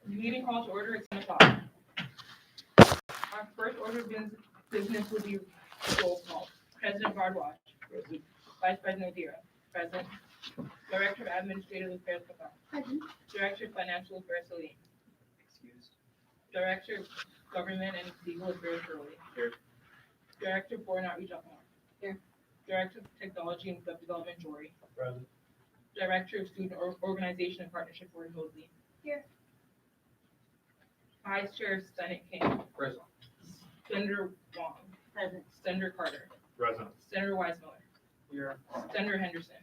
Meeting call to order at 10 o'clock. Our first order of business will be roll call. President Bardwaj. Present. Vice President Dira. Present. Director of Administrative Affairs Papa. Present. Director of Financial Affairs Salim. Excused. Director of Government and Legal Affairs Early. Here. Director of Board and Outreach Akmar. Here. Director of Technology and Web Development Jory. Present. Director of Student Organization and Partnership Board Mosley. Here. Vice Chair Senate King. Present. Senator Wong. Present. Senator Carter. Present. Senator Weissmuller. Here. Senator Henderson.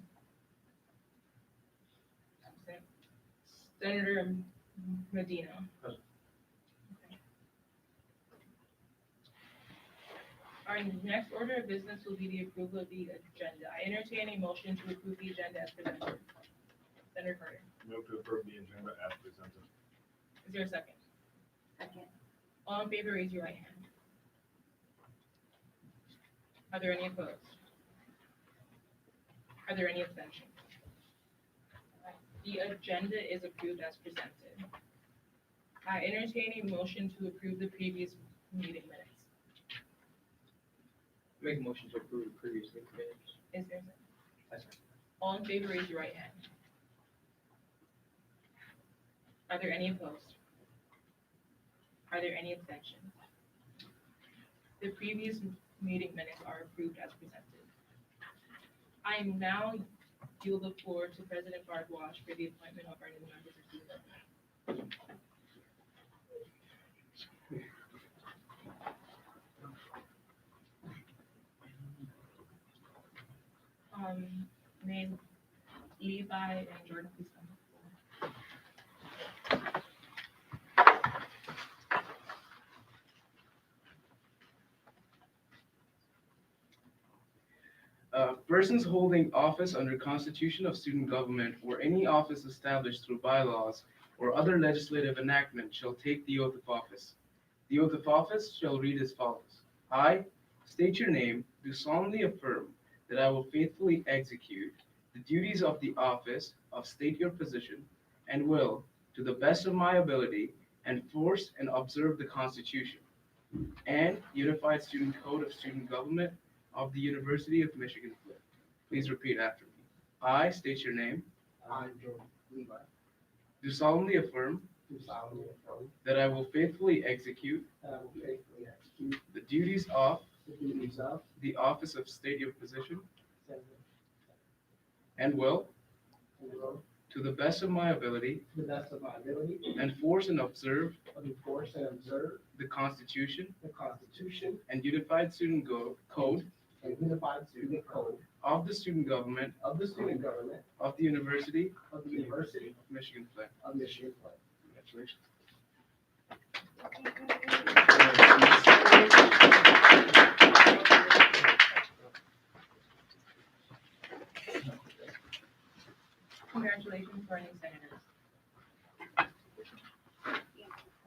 Absent. Senator Medina. Present. Okay. Our next order of business will be the approval of the agenda. I entertain a motion to approve the agenda as presented. Senator Carter, Move to approve the agenda as presented. is there a second? Second. All in favor, raise your right hand. Are there any opposed? Are there any abstentions? The agenda is approved as presented. I entertain a motion to approve the previous meeting minutes. Make a motion to approve the previous meeting minutes. Is there a second? All in favor, raise your right hand. Are there any opposed? Are there any abstentions? The previous meeting minutes are approved as presented. I now yield the floor to President Bardwaj for the appointment of our new members of the board. May Levi and Jordan please come. Persons holding office under Constitution of Student Government or any office established through bylaws or other legislative enactment shall take the oath of office. The oath of office shall read as follows. I state your name, do solemnly affirm that I will faithfully execute the duties of the office of state your position and will, to the best of my ability, enforce and observe the Constitution and Unified Student Code of Student Government of the University of Michigan-Flint. Please repeat after me. I state your name, I, Joe Levi, do solemnly affirm do solemnly affirm that I will faithfully execute that I will faithfully execute the duties of the duties of the office of state your position Senator and will, and will, to the best of my ability, to the best of my ability, enforce and observe enforce and observe the Constitution the Constitution and Unified Student Code and Unified Student Code of the Student Government of the Student Government of the University of the University of Michigan-Flint. of Michigan-Flint. Congratulations. Congratulations to our new senators.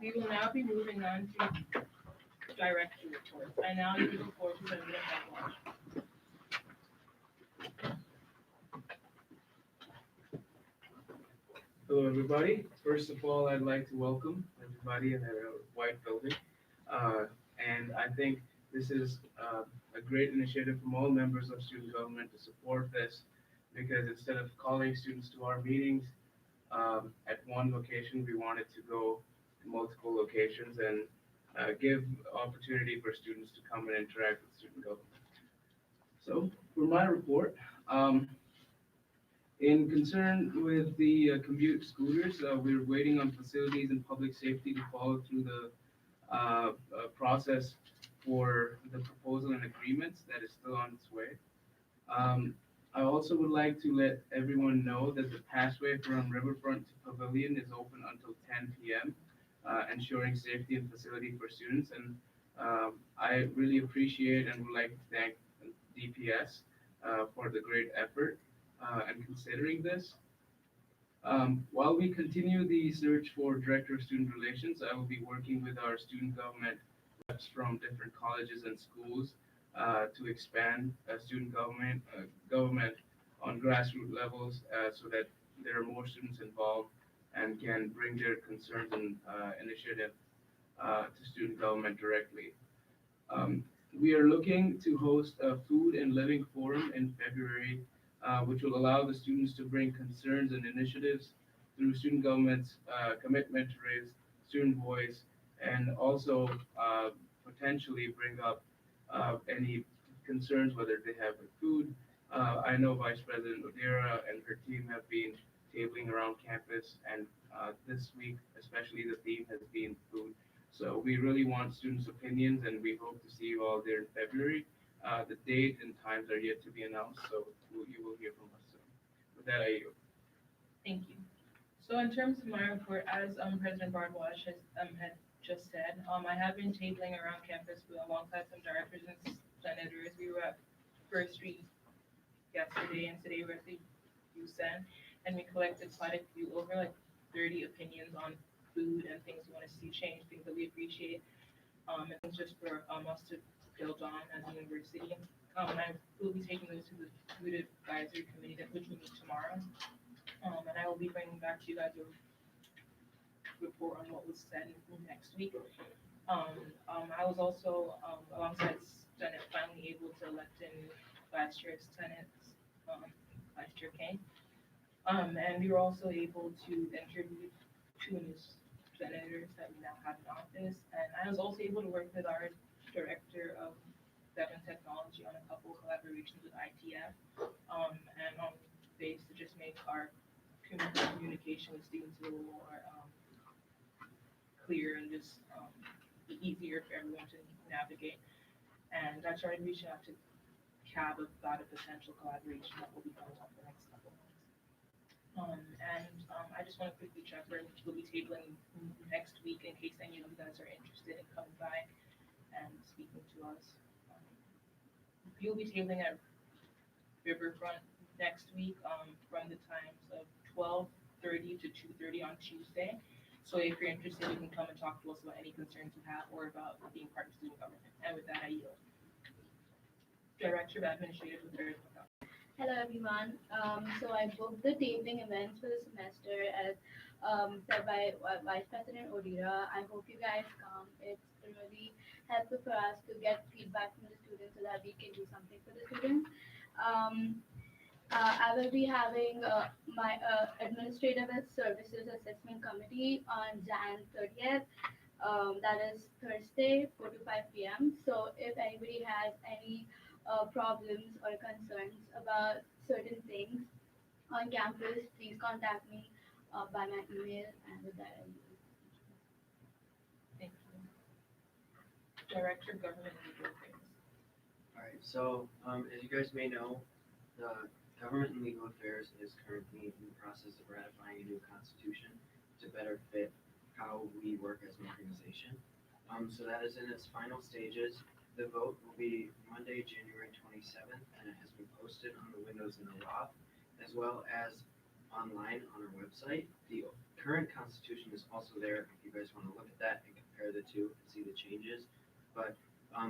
We will now be moving on to director reports. I now yield the floor to President Bardwaj. Hello, everybody. First of all, I'd like to welcome everybody in the white building. And I think this is a great initiative from all members of student government to support this, because instead of calling students to our meetings at one location, we wanted to go to multiple locations and give opportunity for students to come and interact with student government. So for my report, in concern with the commute scooters, we're waiting on facilities and public safety to follow through the process for the proposal and agreements that is still on its way. I also would like to let everyone know that the passway from Riverfront to Pavilion is open until 10 p.m., ensuring safety and facility for students. And I really appreciate and would like to thank DPS for the great effort and considering this. While we continue the search for Director of Student Relations, I will be working with our student government reps from different colleges and schools to expand student government on grassroots levels so that there are more students involved and can bring their concerns and initiative to student government directly. We are looking to host a food and living forum in February, which will allow the students to bring concerns and initiatives through student government's commitment to raise student voice, and also potentially bring up any concerns, whether they have with food. I know Vice President Odera and her team have been tabling around campus, and this week, especially, the theme has been food. So we really want students' opinions, and we hope to see you all there in February. The date and times are yet to be announced, so you will hear from us soon. With that, I yield. Thank you. So in terms of my report, as President Bardwaj has had just said, I have been tabling around campus alongside some directors and senators. We were at First Street yesterday, and today we're at the youth center, and we collected quite a few, over like 30 opinions on food and things we want to see change, things that we appreciate, and things just for us to build on as a university. And I will be taking those to the food advisory committee, which we meet tomorrow. And I will be bringing back to you guys a report on what was said next week. I was also, alongside Senate, finally able to elect in last year's Senate, Vice Chair Kane. And we were also able to interview two new senators that we now have in office. And I was also able to work with our director of Seven Technology on a couple of collaborations with ITF, and on base to just make our communication with students a little more clear and just easier for everyone to navigate. And I started reaching out to CAB about a potential collaboration that will be going on for the next couple of months. I just want to quickly check where we'll be tabling next week in case any of you guys are interested in coming by and speaking to us. You'll be tabling at Riverfront next week from the times of 12:30 to 2:30 on Tuesday. So if you're interested, you can come and talk to us about any concerns you have or about being part of student government. And with that, I yield. Director of Administrative Affairs. Hello everyone. So I booked the taping events for the semester as said by Vice President Odira. I hope you guys come. It's really helpful for us to get feedback from the students so that we can do something for the students. I will be having my Administrative Services Assessment Committee on Jan 30th. That is Thursday, 4 to 5 p.m. So if anybody has any problems or concerns about certain things on campus, please contact me by my email, and with that, I will. Thank you. Director of Government and Legal Affairs. Alright, so as you guys may know, the Government and Legal Affairs is currently in the process of ratifying a new constitution to better fit how we work as an organization. So that is in its final stages. The vote will be Monday, January 27th, and it has been posted on the windows in the loft, as well as online on our website. The current constitution is also there if you guys want to look at that and compare the two and see the changes. But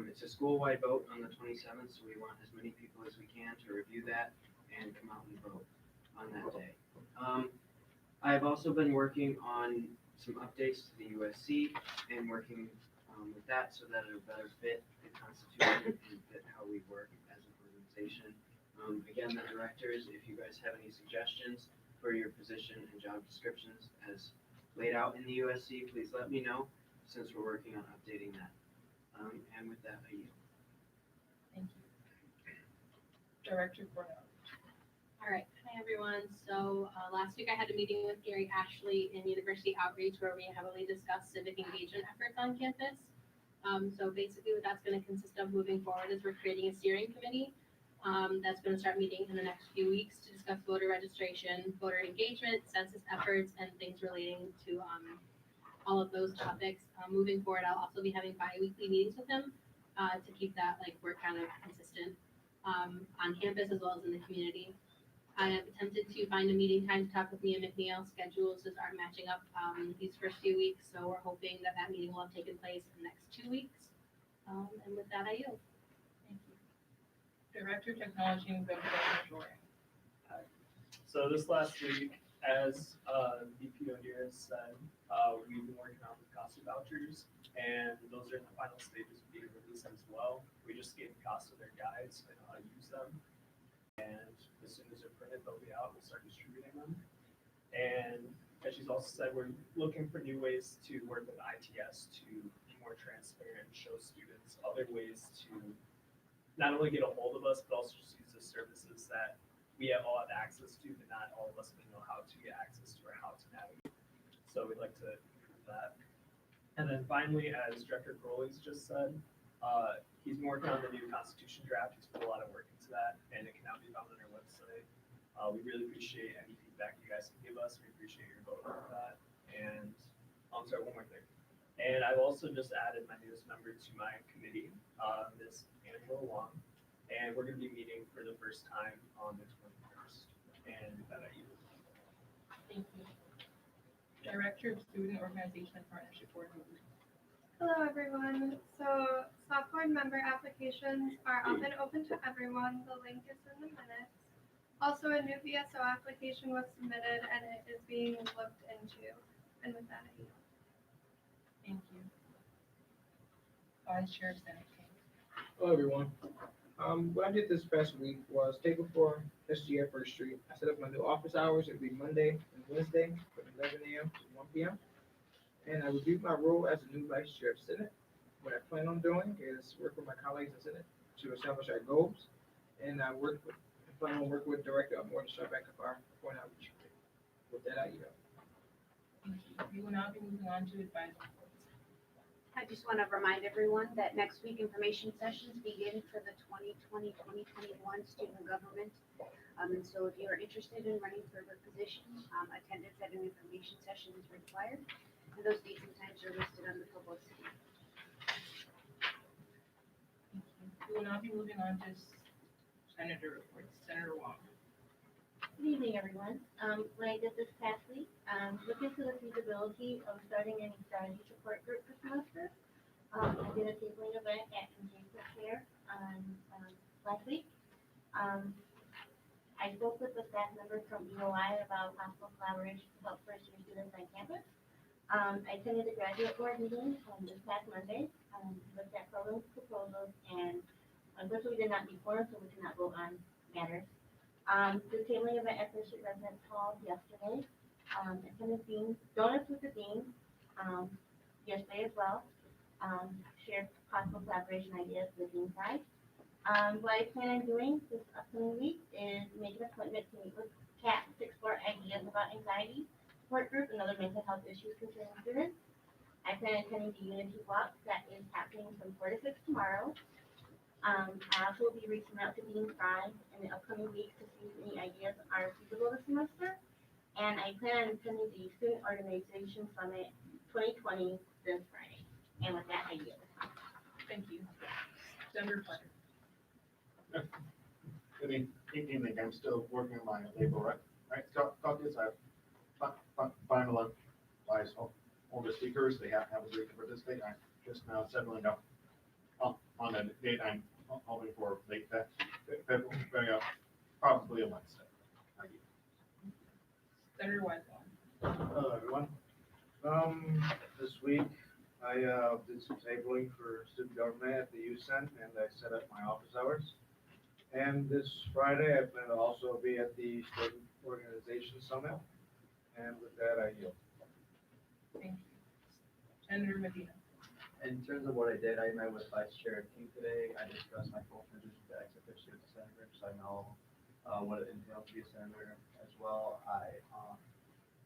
it's a school-wide vote on the 27th, so we want as many people as we can to review that and come out and vote on that day. I've also been working on some updates to the USC and working with that so that it'll better fit the Constitution and fit how we work as an organization. Again, the directors, if you guys have any suggestions for your position and job descriptions as laid out in the USC, please let me know since we're working on updating that. And with that, I yield. Thank you. Director Cornell. All right, hi everyone. So last week I had a meeting with Gary Ashley in University Outreach where we heavily discussed civic engagement efforts on campus. So basically what that's going to consist of moving forward is we're creating a steering committee that's going to start meeting in the next few weeks to discuss voter registration, voter engagement, census efforts, and things relating to all of those topics. Moving forward, I'll also be having bi-weekly meetings with him to keep that work kind of consistent on campus as well as in the community. I have attempted to find a meeting time to talk with Mia McNeil. Schedules just aren't matching up these first few weeks, so we're hoping that meeting will have taken place in the next 2 weeks. And with that, I yield. Thank you. Director of Technology and Government Jordan. So this last week, as VP O'Dear has said, we've been working on the CASA vouchers, and those are in the final stages of being released as well. We just gave CASA their guides on how to use them, and as soon as they're printed, they'll be out, we'll start distributing them. And as she's also said, we're looking for new ways to work with ITS to be more transparent, show students other ways to not only get a hold of us, but also just use the services that we all have access to, but not all of us may know how to get access to or how to navigate. So we'd like to improve that. And then finally, as Director Crowley's just said, he's been working on the new constitution draft. He's put a lot of work into that, and it can now be found on our website. We really appreciate any feedback you guys can give us. We appreciate your vote on that. And I'm sorry, one more thing. And I've also just added my newest member to my committee, Ms. Angela Wong. And we're gonna be meeting for the first time on the 21st. And that I use. Thank you. Director of Student Organization and Partnership Board member. Hello, everyone. So, SOP board member applications are up and open to everyone. The link is in the minutes. Also, a new VSO application was submitted and it is being looked into. And with that, I yield. Thank you. Vice Chair Senate King. Hello, everyone. What I did this past week was table for SGF First Street. I set up my new office hours. It'll be Monday and Wednesday from 11 a.m. to 1 p.m. And I reviewed my role as a new vice chair of Senate. What I plan on doing is work with my colleagues in Senate to establish our goals. And I plan on working with Director Morton Sharback of our point outreach. With that, I yield. Thank you. We will now be moving on to advisory reports. I just want to remind everyone that next week information sessions begin for the 2020-2021 student government. And so if you are interested in running for a position, attendance at an information session is required. And those dates and times are listed on the publicity. Thank you. We will now be moving on to Senator reports. Senator Wong. Good evening, everyone. What I did this past week, looked into the feasibility of starting any strategy support group this semester. I did a tabling event at Conjunction Fair on last week. I spoke with the staff members from EOI about possible collaboration to help first-year students on campus. I attended the graduate board meeting this past Monday, looked at program proposals, and unfortunately we did not meet quorum, so we did not vote on matters. The tabling event at First Street Residence Hall yesterday. Attended donuts with the dean yesterday as well. Shared possible collaboration ideas with the dean side. What I plan on doing this upcoming week is make an appointment to meet with CAT to explore ideas about anxiety support group and other mental health issues concerning students. I plan on attending the Unity Walk that is happening from 4 to 6 tomorrow. I also will be reaching out to Dean Fry in the upcoming weeks to see if any ideas are feasible this semester. And I plan on attending the Student Organization Summit 2020 this Friday. And with that, I yield. Thank you. Senator Fletcher. Good evening. I'm still working on my labor rights caucus. I've finalized all the speakers. They have agreed to participate. I'm just now settling up on a date I'm hoping for late February, probably a Wednesday. Thank you. Senator Weisel. Hello, everyone. This week, I did some tabling for student government at the youth center, and I set up my office hours. And this Friday, I plan to also be at the Student Organization Summit. And with that, I yield. Thank you. Senator Medina. In terms of what I did, I met with Vice Chair King today. I discussed my full transition to ex officio to senator, so I know what it entails to be a senator as well. I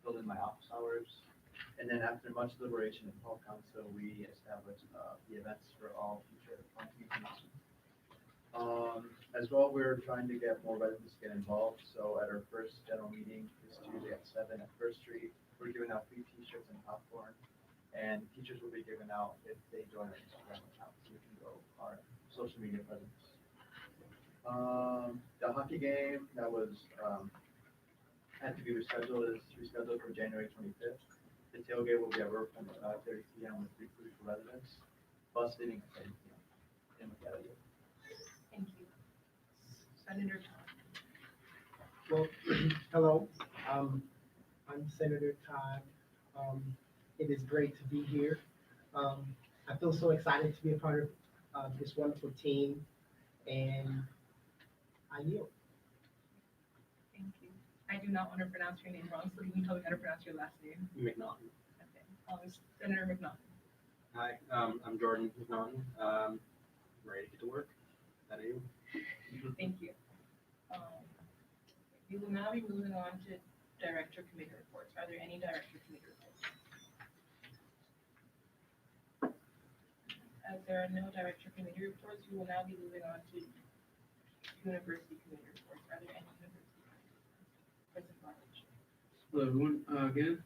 filled in my office hours. And then after much deliberation in fall council, we established the events for all future meetings. As well, we're trying to get more residents to get involved. So at our first general meeting this Tuesday at 7 at First Street, we're giving out free t-shirts and popcorn. And teachers will be given out if they join our Instagram account, so we can go our social media presence. The hockey game that was had to be rescheduled is rescheduled for January 25th. The tailgate will be at River from 5:30 p.m. with free food for residents. Bus leaving at 10 p.m. in Macalester. Thank you. Senator Todd. Well, hello, I'm Senator Todd It is great to be here. Um, I feel so excited to be a part of this wonderful team, and I yield. Thank you. I do not want to pronounce your name wrong, so can you tell me how to pronounce your last name? McNaughton. Okay. Senator McNaughton. Hi, I'm Jordan McNaughton. Ready to get to work. That are you? Thank you. We will now be moving on to director committee reports. Are there any director committee reports? As there are no director committee reports, we will now be moving on to university committee reports. Are there any university committee reports? President Barnage. Hello, everyone. Again,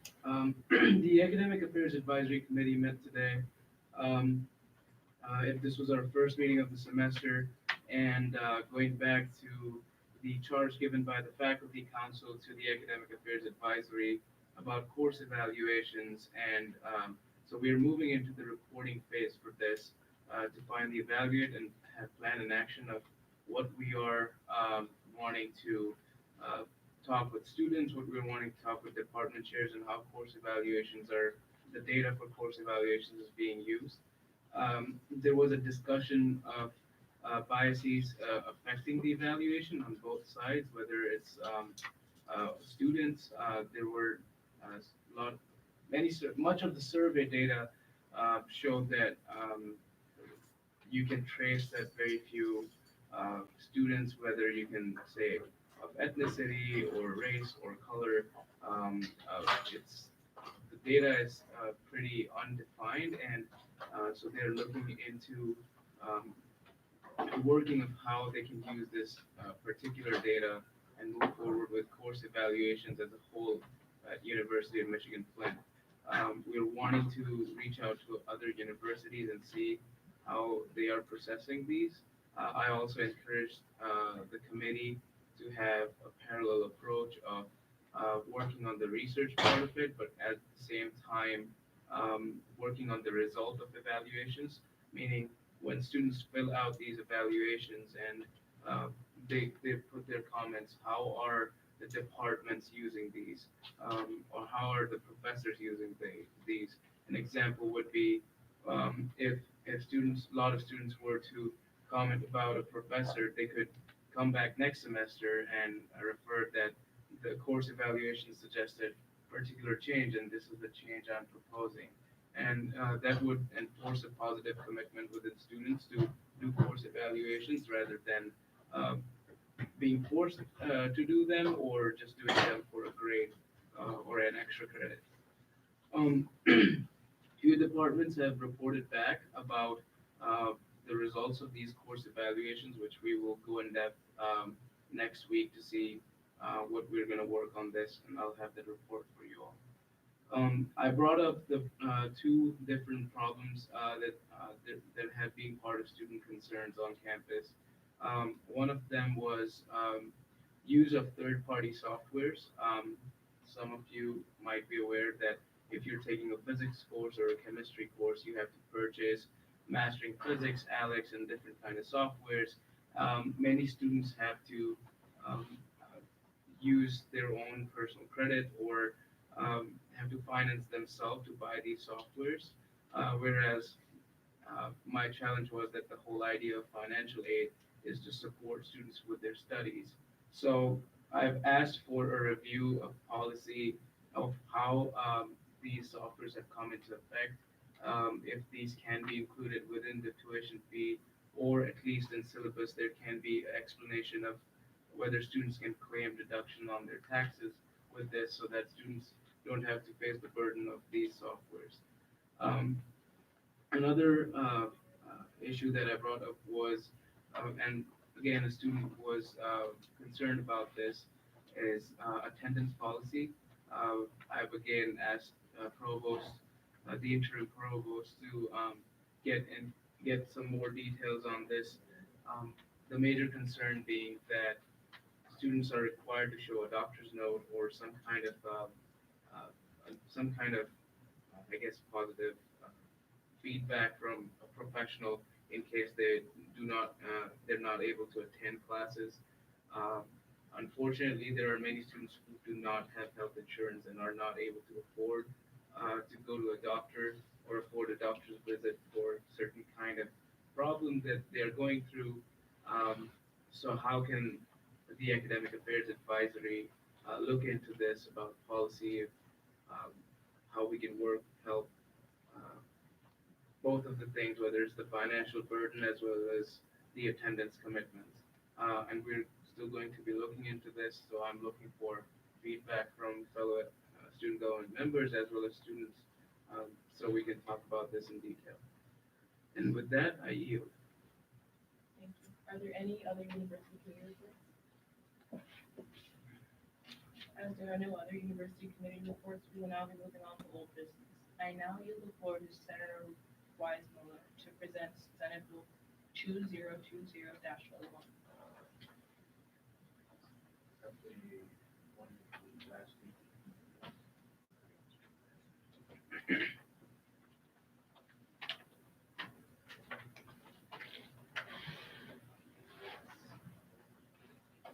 the Academic Affairs Advisory Committee met today. This was our first meeting of the semester, and going back to the charge given by the Faculty Council to the Academic Affairs Advisory about course evaluations, and so we are moving into the reporting phase for this to finally evaluate and have plan an action of what we are wanting to talk with students, what we're wanting to talk with department chairs, and how course evaluations are, the data for course evaluations is being used. There was a discussion of biases affecting the evaluation on both sides, whether it's students. There were much of the survey data showed that you can trace that very few students, whether you can say of ethnicity or race or color, it's the data is pretty undefined, and so they're looking into working of how they can use this particular data and move forward with course evaluations as a whole at University of Michigan-Flint. We're wanting to reach out to other universities and see how they are processing these. I also encouraged the committee to have a parallel approach of working on the research part of it, but at the same time working on the result of evaluations, meaning when students fill out these evaluations and they put their comments, how are the departments using these, or how are the professors using these? An example would be if students, a lot of students were to comment about a professor, they could come back next semester and refer that the course evaluation suggested particular change, and this is the change I'm proposing. And that would enforce a positive commitment within students to do course evaluations rather than being forced to do them or just doing them for a grade or an extra credit. Few departments have reported back about the results of these course evaluations, which we will go in depth next week to see what we're going to work on this, and I'll have that report for you all. I brought up the two different problems that have been part of student concerns on campus. One of them was use of third-party softwares. Some of you might be aware that if you're taking a physics course or a chemistry course, you have to purchase Mastering Physics, Alex, and different kind of softwares. Many students have to use their own personal credit or have to finance themselves to buy these softwares. Whereas my challenge was that the whole idea of financial aid is to support students with their studies. So I've asked for a review of policy of how these softwares have come into effect, if these can be included within the tuition fee, or at least in syllabus, there can be explanation of whether students can claim deduction on their taxes with this so that students don't have to face the burden of these softwares. Another issue that I brought up was, and again, a student was concerned about this, is attendance policy. I've again asked provost, the interim provost, to get some more details on this. The major concern being that students are required to show a doctor's note or some kind of, I guess, positive feedback from a professional in case they're not able to attend classes. Unfortunately, there are many students who do not have health insurance and are not able to afford to go to a doctor or afford a doctor's visit for certain kind of problem that they're going through. So how can the Academic Affairs Advisory look into this about policy of how we can help both of the things, whether it's the financial burden as well as the attendance commitments. And we're still going to be looking into this, so I'm looking for feedback from fellow student government members as well as students, so we can talk about this in detail. And with that, I yield. Thank you. Are there any other university committee reports? As there are no other university committee reports, we will now be moving on to old business. I now yield the floor to Senator Wise Muller to present Senate Bill 2020-01.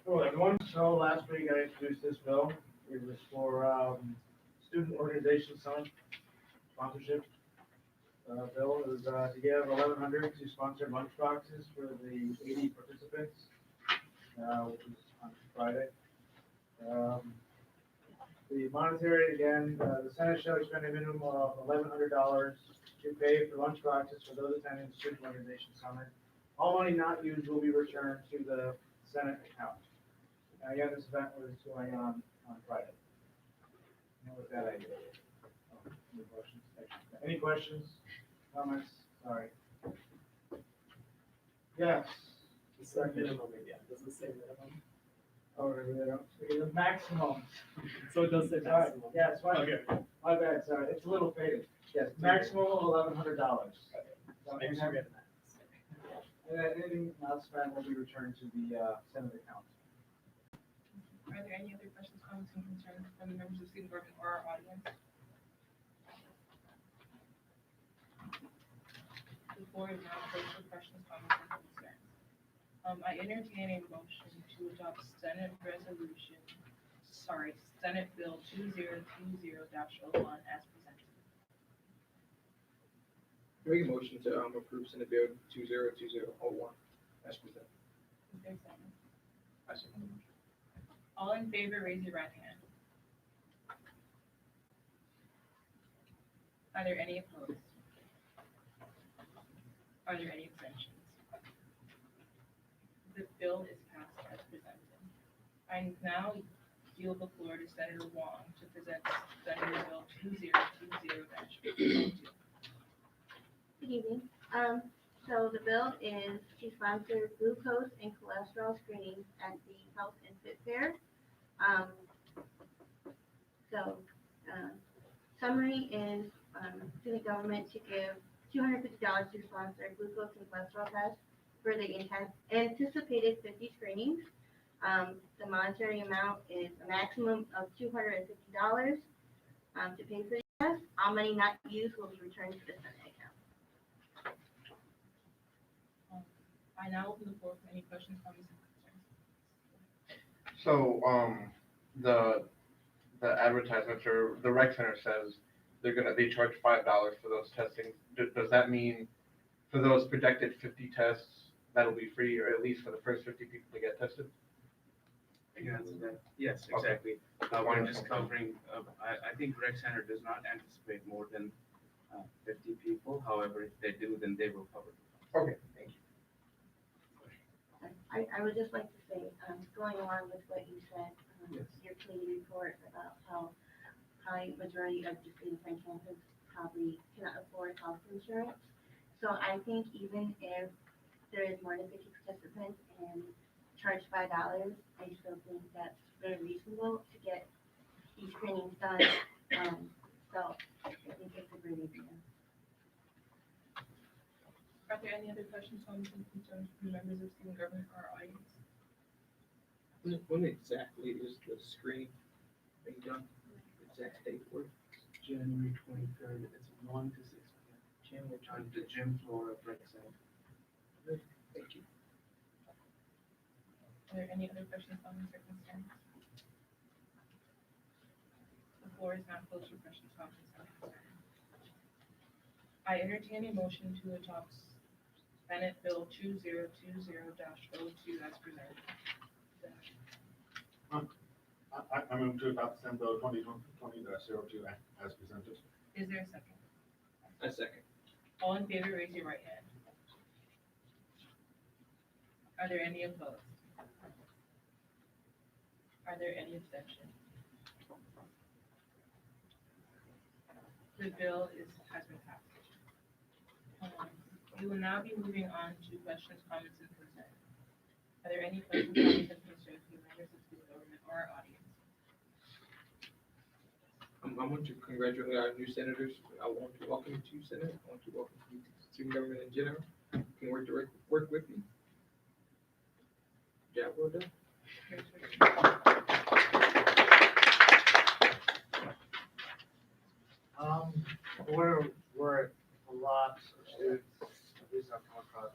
Hello, everyone. So last week I introduced this bill. It was for student organization summit sponsorship. Bill is to give 1,100 to sponsor lunch boxes for the 80 participants, which is on Friday. The monetary, again, the Senate shall expend a minimum of $1,100 to pay for lunch boxes for those attending the student organization summit. All money not used will be returned to the Senate account. Again, this event was going on Friday. And with that, I do. Any questions? Any questions? Comments? Sorry. Yes. It's a minimum again, does it say minimum? Oh, really? They don't. Okay, the maximum. So it does say Sorry. maximum? Yes, Okay. my bad, sorry. It's a little faded. Yes, maximum of $1,100. So make sure we get that. And then anything not spent will be returned to the Senate account. Are there any other questions, comments, and concerns from the members of student government or our audience? The floor is now closed for questions, comments, and concerns. I entertain a motion to adopt Senate Bill 2020-01 as presented. Make a motion to approve Senate Bill 2020-01 as presented. Is there a second? I second the motion. All in favor, raise your right hand. Are there any opposed? Are there any abstentions? The bill is passed as presented. I now yield the floor to Senator Wong to present Senate Bill 2020-02. Good evening. So the bill is to sponsor glucose and cholesterol screenings at the Health and Fit Fair. Summary is to the government to give $250 to sponsor glucose and cholesterol tests for the anticipated 50 screenings. The monetary amount is a maximum of $250 to pay for the test. All money not used will be returned to the Senate account. I now open the floor for any questions, comments, and concerns. So, the advertisement or the rec center says they charge $5 for those testing. Does that mean for those projected 50 tests, that'll be free, or at least for the first 50 people to get tested? I can answer that. Yes, exactly. We're just covering, I think Rec Center does not anticipate more than 50 people. However, if they do, then they will cover it. Okay, thank you. I would just like to say, going along with what you said, Yes. your committee report about how high majority of the students on campus probably cannot afford health insurance. So I think even if there is more than 50 participants and charge $5, I still think that's very reasonable to get these screenings done. So I think it's a great idea. Are there any other questions, comments, and concerns from members of student government or our audience? When exactly is the screening being done? Exact date for it? January 23rd, it's 1 to 6 p.m. On the gym floor of Rec Center. Thank you. Are there any other questions, comments, or concerns? The floor is now closed for questions, comments, and concerns. I entertain a motion to adopt Senate Bill 2020-02 as presented. I move to adopt Senate Bill 2020-02 as presented. Is there a second? A second. All in favor, raise your right hand. Are there any opposed? Are there any abstentions? The bill has been passed. We will now be moving on to questions, comments, and concerns. Are there any questions, comments, and concerns from members of the government or our audience? I want to congratulate our new senators. I want to welcome you to Senate. I want to welcome you to student government in general. Can work with me. Job well done. We're a lot of students, at least I've come across,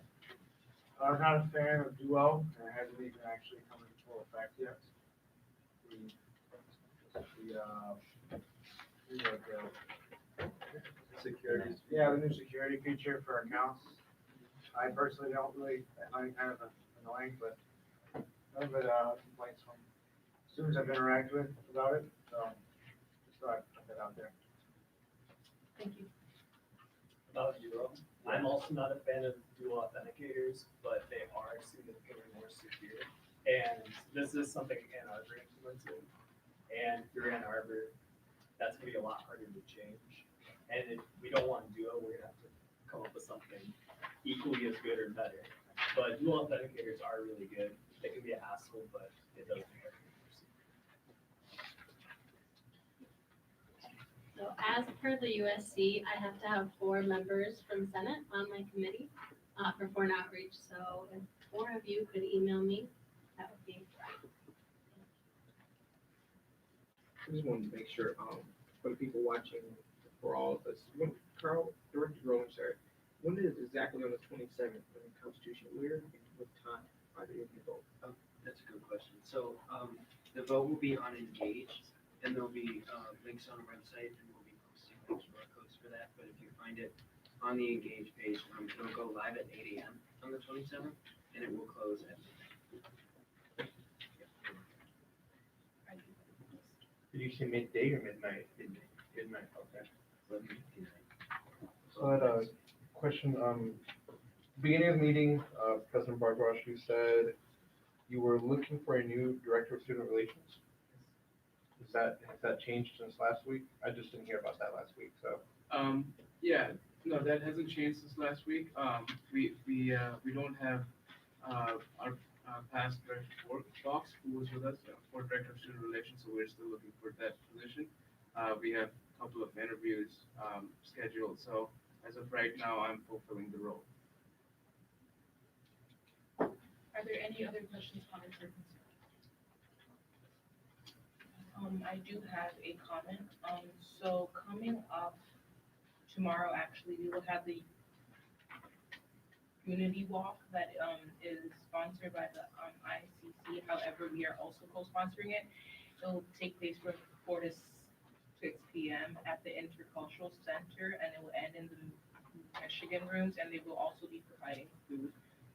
are not a fan of duo, and it hasn't even actually come into full effect yet. Security. Yeah, the new security feature for accounts. I personally don't really, I find it kind of annoying, but none of it, complaints from students I've interacted with about it, so just thought I'd put that out there. Thank you. About Duo, I'm also not a fan of dual authenticators, but they are significantly more secure. And this is something Ann Arbor implemented. And if you're Ann Arbor, that's gonna be a lot harder to change. And if we don't want Duo, we're gonna have to come up with something equally as good or better. But dual authenticators are really good. They can be a hassle, but it does work. So as per the USC, I have to have 4 members from Senate on my committee for foreign outreach. So if 4 of you could email me, that would be great. I just wanted to make sure, for the people watching, for all of us, Carl, Director Rowland, sorry, when is exactly on the 27th in the Constitution? Where and what time are they in the vote? That's a good question. So, the vote will be on Engage, and there'll be, links on our website, and we'll be posting QR codes for that, but if you find it on the Engage page, it'll go live at 8 AM on the 27th, and it will close at midnight. Did you say midday or midnight? Midnight, okay. 11:59. So I had a question, beginning of the meeting, President Barbaros, you said you were looking for a new director of student relations. Has that changed since last week? I just didn't hear about that last week, so. Yeah, no, that hasn't changed since last week. We don't have, our past director Fox, who was with us for director of student relations, so we're still looking for that position. We have a couple of interviews, scheduled, so as of right now, I'm fulfilling the role. Are there any other questions, comments, or concerns? I do have a comment. So coming up tomorrow, actually, we will have the Unity Walk that is sponsored by the ICC. However, we are also co-sponsoring it. It'll take place from 4 to 6 p.m. at the Intercultural Center, and it will end in the Michigan rooms, and they will also be providing food.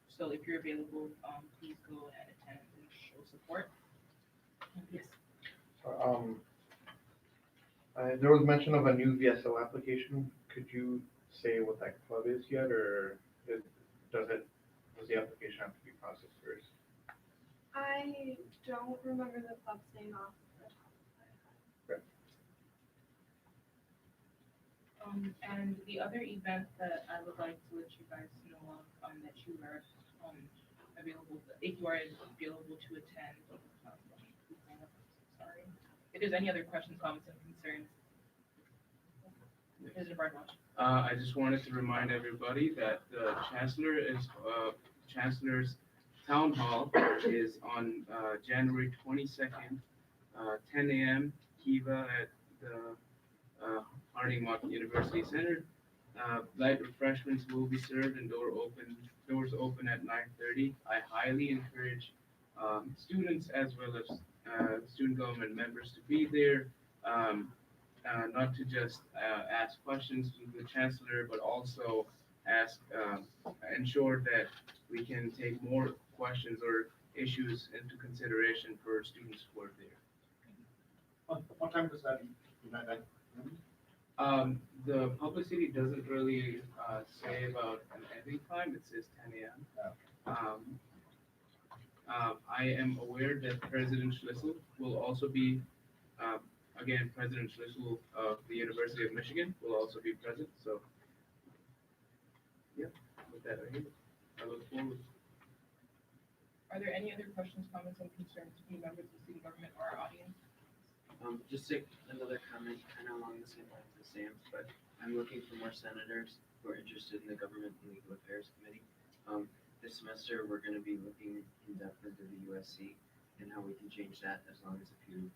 So if you're available, please go and attend and show support. Yes. There was mention of a new VSO application. Could you say what that club is yet, or does the application have to be processed first? I don't remember the club's name off the top of my head. And the other event that I would like to let you guys know of, that you are available, if you are available to attend. Sorry. If there's any other questions, comments, and concerns. Mr. Barbaros. I just wanted to remind everybody that the Chancellor's Town Hall is on January 22nd, 10 a.m. Kiva at the Harding Martin University Center. Light refreshments will be served and doors open at 9:30. I highly encourage students as well as student government members to be there. not to just ask questions to the chancellor, but also ensure that we can take more questions or issues into consideration for students who are there. What time does that event end? The publicity doesn't really say about an ending time, it says 10 a.m. I am aware that President Schlissel will also be, again, President Schlissel of the University of Michigan will also be present, so. Yeah, with that, I look forward. Are there any other questions, comments, and concerns from members of the student government or our audience? Just another comment, kind of along the same lines as Sam's, but I'm looking for more senators who are interested in the Government and Legal Affairs Committee. This semester, we're going to be looking in depth into the USC and how we can change that as well as a few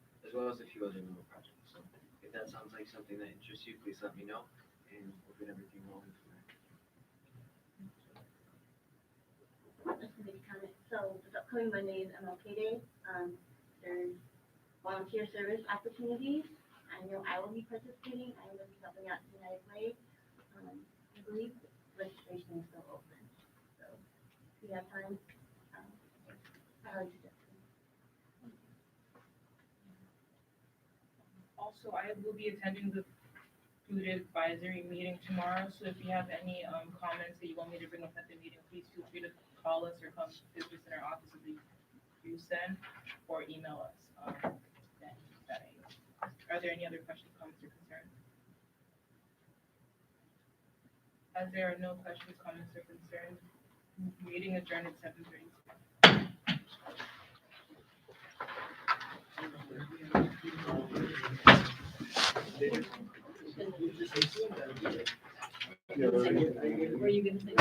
other little projects. So if that sounds like something that interests you, please let me know, and we'll get everything rolling from there. Just a big comment. So this upcoming Monday is MLK Day. There's volunteer service opportunities. I know I will be participating. I will be helping out the United Way. I believe registration is still open. So if you have time, I highly suggest it. Also, I will be attending the food advisory meeting tomorrow, so if you have any comments that you want me to bring up at the meeting, please feel free to call us or come visit us in our office of the USEN or email us. Are there any other questions, comments, or concerns? As there are no questions, comments, or concerns, meeting adjourned at 7:30. Yeah, Were you gonna say?